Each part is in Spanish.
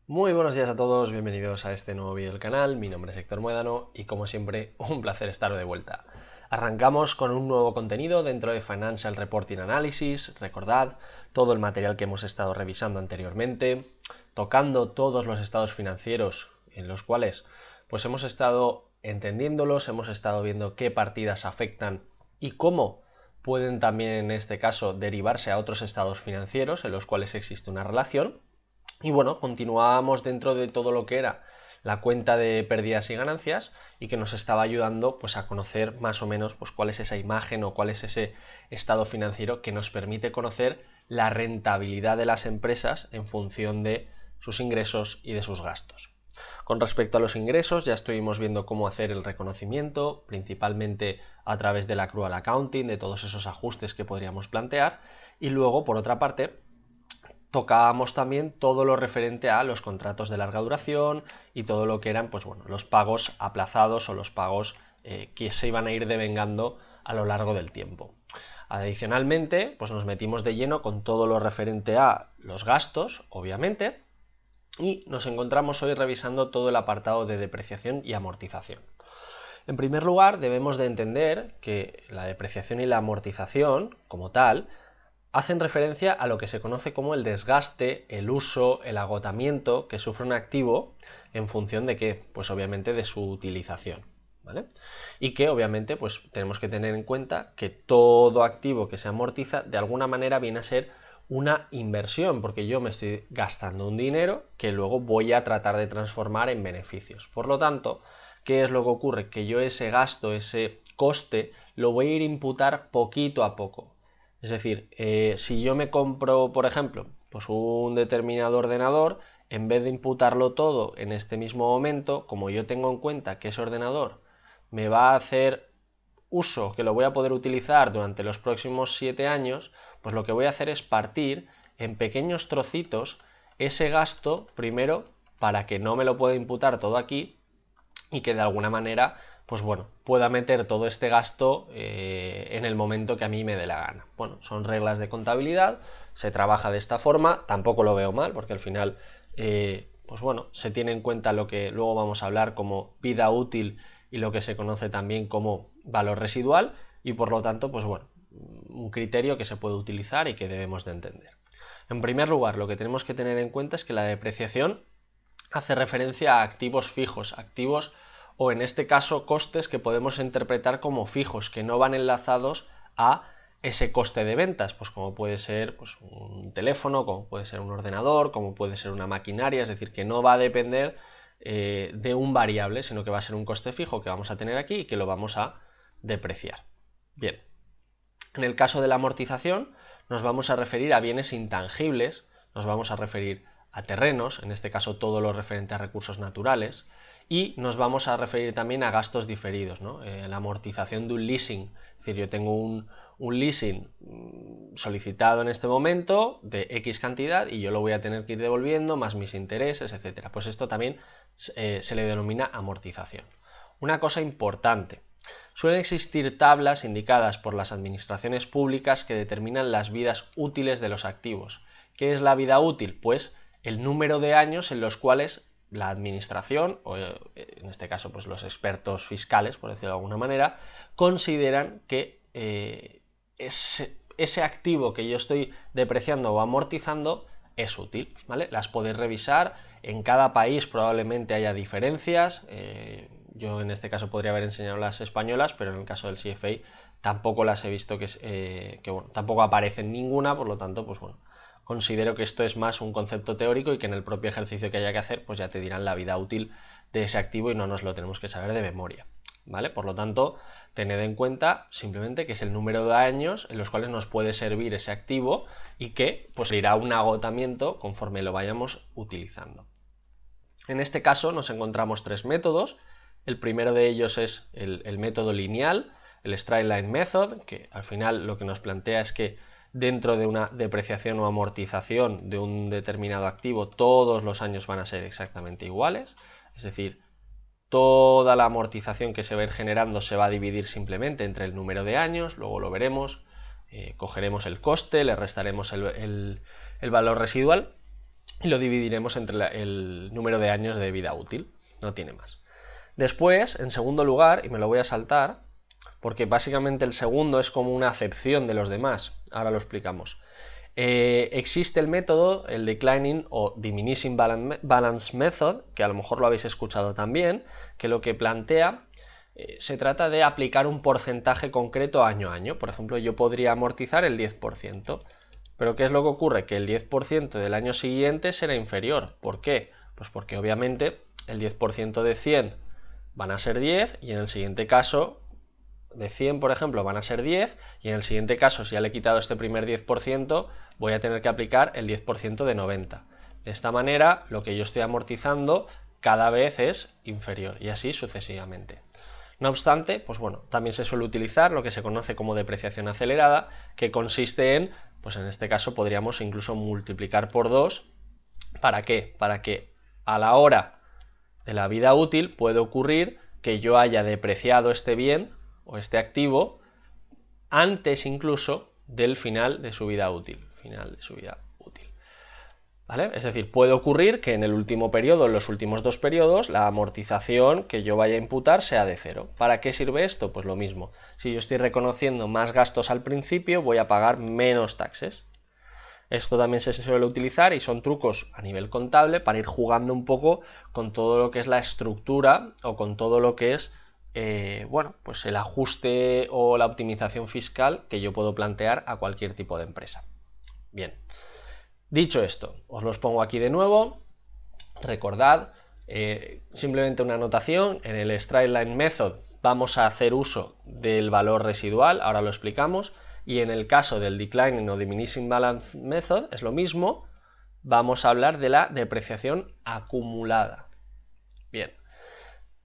Muy buenos días a todos, bienvenidos a este nuevo vídeo del canal. Mi nombre es Héctor Muédano y como siempre un placer estar de vuelta. Arrancamos con un nuevo contenido dentro de Financial Reporting Analysis. Recordad todo el material que hemos estado revisando anteriormente, tocando todos los estados financieros en los cuales pues hemos estado entendiéndolos, hemos estado viendo qué partidas afectan y cómo pueden también en este caso derivarse a otros estados financieros en los cuales existe una relación. Y bueno, continuábamos dentro de todo lo que era la cuenta de pérdidas y ganancias y que nos estaba ayudando pues a conocer más o menos pues cuál es esa imagen o cuál es ese estado financiero que nos permite conocer la rentabilidad de las empresas en función de sus ingresos y de sus gastos. Con respecto a los ingresos, ya estuvimos viendo cómo hacer el reconocimiento, principalmente a través del accrual accounting, de todos esos ajustes que podríamos plantear, y luego, por otra parte, tocábamos también todo lo referente a los contratos de larga duración y todo lo que eran pues bueno, los pagos aplazados o los pagos que se iban a ir devengando a lo largo del tiempo. Adicionalmente, pues nos metimos de lleno con todo lo referente a los gastos, obviamente, y nos encontramos hoy revisando todo el apartado de depreciación y amortización. En primer lugar, debemos de entender que la depreciación y la amortización, como tal, hacen referencia a lo que se conoce como el desgaste, el uso, el agotamiento que sufre un activo en función de qué, pues obviamente de su utilización, ¿vale? Y que obviamente pues tenemos que tener en cuenta que todo activo que se amortiza de alguna manera viene a ser una inversión, porque yo me estoy gastando un dinero que luego voy a tratar de transformar en beneficios. Por lo tanto, ¿qué es lo que ocurre? Que yo ese gasto, ese coste, lo voy a ir imputar poquito a poco. Es decir, si yo me compro, por ejemplo, pues un determinado ordenador, en vez de imputarlo todo en este mismo momento, como yo tengo en cuenta que ese ordenador me va a hacer uso, que lo voy a poder utilizar durante los próximos 7 años, pues lo que voy a hacer es partir en pequeños trocitos ese gasto primero para que no me lo pueda imputar todo aquí y que de alguna manera pues bueno, pueda meter todo este gasto en el momento que a mí me dé la gana. Bueno, son reglas de contabilidad, se trabaja de esta forma, tampoco lo veo mal, porque al final, pues bueno, se tiene en cuenta lo que luego vamos a hablar como vida útil y lo que se conoce también como valor residual, y por lo tanto, pues bueno, un criterio que se puede utilizar y que debemos de entender. En primer lugar, lo que tenemos que tener en cuenta es que la depreciación hace referencia a activos fijos, activos o en este caso costes que podemos interpretar como fijos, que no van enlazados a ese coste de ventas, pues como puede ser pues, un teléfono, como puede ser un ordenador, como puede ser una maquinaria, es decir, que no va a depender de un variable, sino que va a ser un coste fijo que vamos a tener aquí y que lo vamos a depreciar. Bien, en el caso de la amortización nos vamos a referir a bienes intangibles, nos vamos a referir a terrenos, en este caso todo lo referente a recursos naturales, y nos vamos a referir también a gastos diferidos, ¿no? La amortización de un leasing, es decir, yo tengo un leasing solicitado en este momento de X cantidad y yo lo voy a tener que ir devolviendo, más mis intereses, etcétera. Pues esto también se le denomina amortización. Una cosa importante, suelen existir tablas indicadas por las administraciones públicas que determinan las vidas útiles de los activos. ¿Qué es la vida útil? Pues el número de años en los cuales la administración, o en este caso pues los expertos fiscales, por decirlo de alguna manera, consideran que ese activo que yo estoy depreciando o amortizando es útil, ¿vale? Las podéis revisar, en cada país probablemente haya diferencias, yo en este caso podría haber enseñado las españolas, pero en el caso del CFA tampoco las he visto que bueno, tampoco aparecen ninguna, por lo tanto, pues bueno, considero que esto es más un concepto teórico y que en el propio ejercicio que haya que hacer, pues ya te dirán la vida útil de ese activo y no nos lo tenemos que saber de memoria, ¿vale? Por lo tanto, tened en cuenta simplemente que es el número de años en los cuales nos puede servir ese activo y que pues irá un agotamiento conforme lo vayamos utilizando. En este caso nos encontramos tres métodos. El primero de ellos es el método lineal, el straight line method, que al final lo que nos plantea es que dentro de una depreciación o amortización de un determinado activo todos los años van a ser exactamente iguales, es decir, toda la amortización que se va a ir generando se va a dividir simplemente entre el número de años, luego lo veremos, cogeremos el coste, le restaremos el valor residual y lo dividiremos entre el número de años de vida útil, no tiene más. Después, en segundo lugar, y me lo voy a saltar, porque básicamente el segundo es como una acepción de los demás, ahora lo explicamos. Existe el método, el Declining o Diminishing Balance Method, que a lo mejor lo habéis escuchado también, que lo que plantea, se trata de aplicar un porcentaje concreto año a año. Por ejemplo, yo podría amortizar el 10%, pero ¿qué es lo que ocurre? Que el 10% del año siguiente será inferior. ¿Por qué? Pues porque obviamente el 10% de 100 van a ser 10 y en el siguiente caso de 100, por ejemplo, van a ser 10 y en el siguiente caso, si ya le he quitado este primer 10%, voy a tener que aplicar el 10% de 90. De esta manera, lo que yo estoy amortizando cada vez es inferior y así sucesivamente. No obstante, pues bueno, también se suele utilizar lo que se conoce como depreciación acelerada, que consiste en, pues en este caso podríamos incluso multiplicar por 2. ¿Para qué? Para que a la hora de la vida útil puede ocurrir que yo haya depreciado este bien o este activo antes incluso del final de su vida útil. ¿Vale? Es decir, puede ocurrir que en el último periodo, en los últimos dos periodos, la amortización que yo vaya a imputar sea de cero. ¿Para qué sirve esto? Pues lo mismo. Si yo estoy reconociendo más gastos al principio, voy a pagar menos taxes. Esto también se suele utilizar y son trucos a nivel contable para ir jugando un poco con todo lo que es la estructura o con todo lo que es bueno, pues el ajuste o la optimización fiscal que yo puedo plantear a cualquier tipo de empresa. Bien, dicho esto, os los pongo aquí de nuevo. Recordad, simplemente una anotación, en el Straight Line Method vamos a hacer uso del valor residual, ahora lo explicamos, y en el caso del Declining o Diminishing Balance Method es lo mismo, vamos a hablar de la depreciación acumulada. Bien,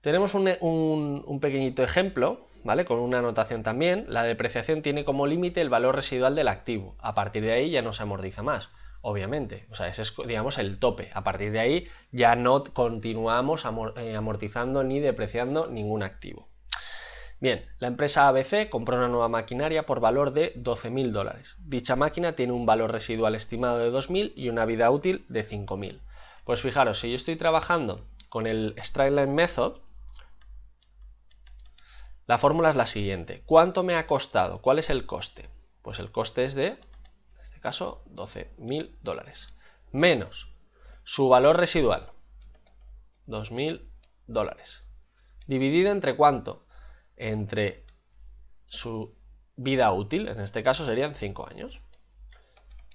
tenemos un pequeñito ejemplo, ¿vale? Con una anotación también. La depreciación tiene como límite el valor residual del activo. A partir de ahí ya no se amortiza más, obviamente. O sea, ese es, digamos, el tope. A partir de ahí ya no continuamos amortizando ni depreciando ningún activo. Bien, la empresa ABC compró una nueva maquinaria por valor de $12.000. Dicha máquina tiene un valor residual estimado de 2.000 y una vida útil de 5.000. Pues fijaros, si yo estoy trabajando con el Straight Line Method, la fórmula es la siguiente. ¿Cuánto me ha costado? ¿Cuál es el coste? Pues el coste es de, en este caso, $12.000. Menos su valor residual, $2.000. Dividido entre ¿cuánto? Entre su vida útil, en este caso serían 5 años.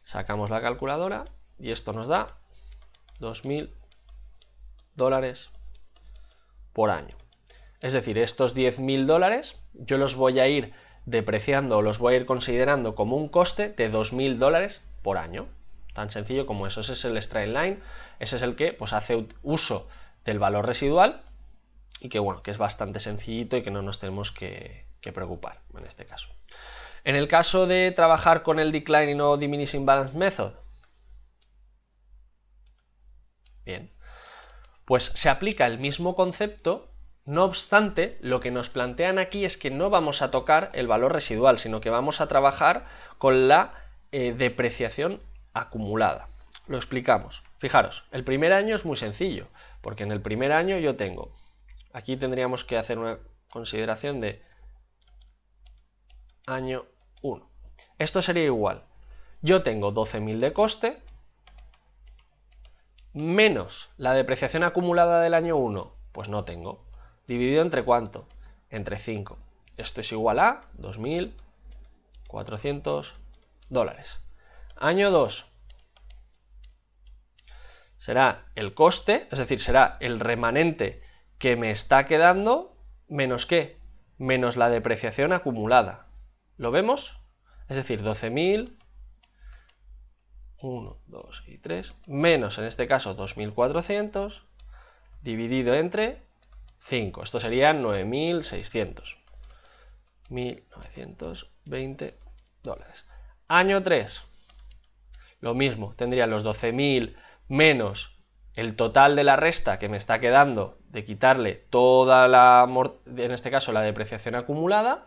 Sacamos la calculadora y esto nos da $2.000 por año. Es decir, estos $10.000 yo los voy a ir depreciando o los voy a ir considerando como un coste de $2.000 por año. Tan sencillo como eso. Ese es el Straight Line. Ese es el que pues, hace uso del valor residual y que bueno, que es bastante sencillito y que no nos tenemos que preocupar en este caso. En el caso de trabajar con el Declining o Diminishing Balance Method, bien, pues se aplica el mismo concepto. No obstante, lo que nos plantean aquí es que no vamos a tocar el valor residual, sino que vamos a trabajar con la depreciación acumulada. Lo explicamos. Fijaros, el primer año es muy sencillo, porque en el primer año yo tengo, aquí tendríamos que hacer una consideración de año 1. Esto sería igual. Yo tengo 12.000 de coste, menos la depreciación acumulada del año 1, pues no tengo. ¿Dividido entre cuánto? Entre 5. Esto es igual a $2.400. Año 2. Será el coste, es decir, será el remanente que me está quedando, menos ¿qué? Menos la depreciación acumulada. ¿Lo vemos? Es decir, 12.000, 1, 2 y 3, menos en este caso 2.400, dividido entre 5. Esto serían 9.600. $1.920. Año 3. Lo mismo, tendría los 12.000 menos el total de la resta que me está quedando de quitarle toda la, en este caso, la depreciación acumulada.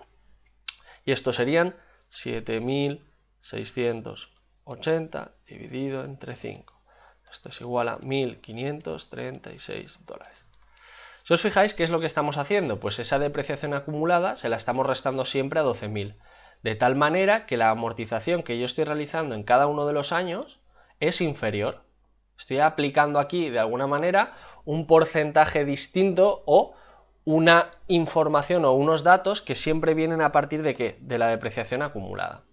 Y esto serían 7.680 dividido entre 5. Esto es igual a 1.536 dólares. Si os fijáis, ¿qué es lo que estamos haciendo? Pues esa depreciación acumulada se la estamos restando siempre a 12.000. De tal manera que la amortización que yo estoy realizando en cada uno de los años es inferior. Estoy aplicando aquí, de alguna manera, un porcentaje distinto o una información o unos datos que siempre vienen a partir de ¿qué? De la depreciación acumulada.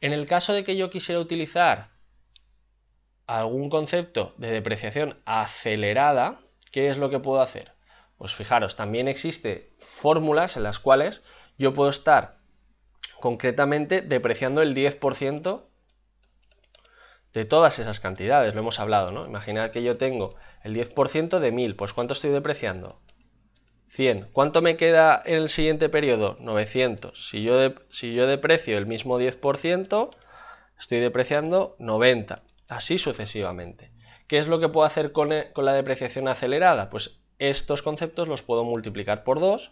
En el caso de que yo quisiera utilizar algún concepto de depreciación acelerada, ¿qué es lo que puedo hacer? Pues fijaros, también existen fórmulas en las cuales yo puedo estar concretamente depreciando el 10% de todas esas cantidades, lo hemos hablado, ¿no? Imaginad que yo tengo el 10% de 1000, pues ¿cuánto estoy depreciando? 100. ¿Cuánto me queda en el siguiente periodo? 900. Si yo deprecio el mismo 10%, estoy depreciando 90. Así sucesivamente. ¿Qué es lo que puedo hacer con la depreciación acelerada? Pues estos conceptos los puedo multiplicar por 2.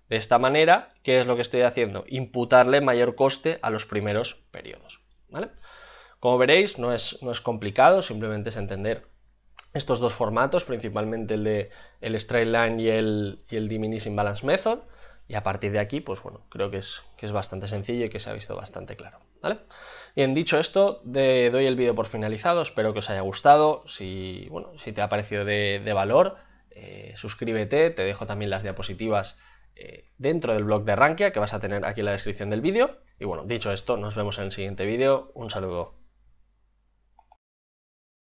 De esta manera, ¿qué es lo que estoy haciendo? Imputarle mayor coste a los primeros periodos, ¿vale? Como veréis, no es complicado, simplemente es entender estos dos formatos, principalmente el straight line y el diminishing balance method, y a partir de aquí, pues bueno, creo que es bastante sencillo y que se ha visto bastante claro, ¿vale? Bien, dicho esto, doy el vídeo por finalizado, espero que os haya gustado. Si te ha parecido de valor, suscríbete, te dejo también las diapositivas dentro del blog de Rankia que vas a tener aquí en la descripción del vídeo. Y bueno, dicho esto, nos vemos en el siguiente vídeo. Un saludo.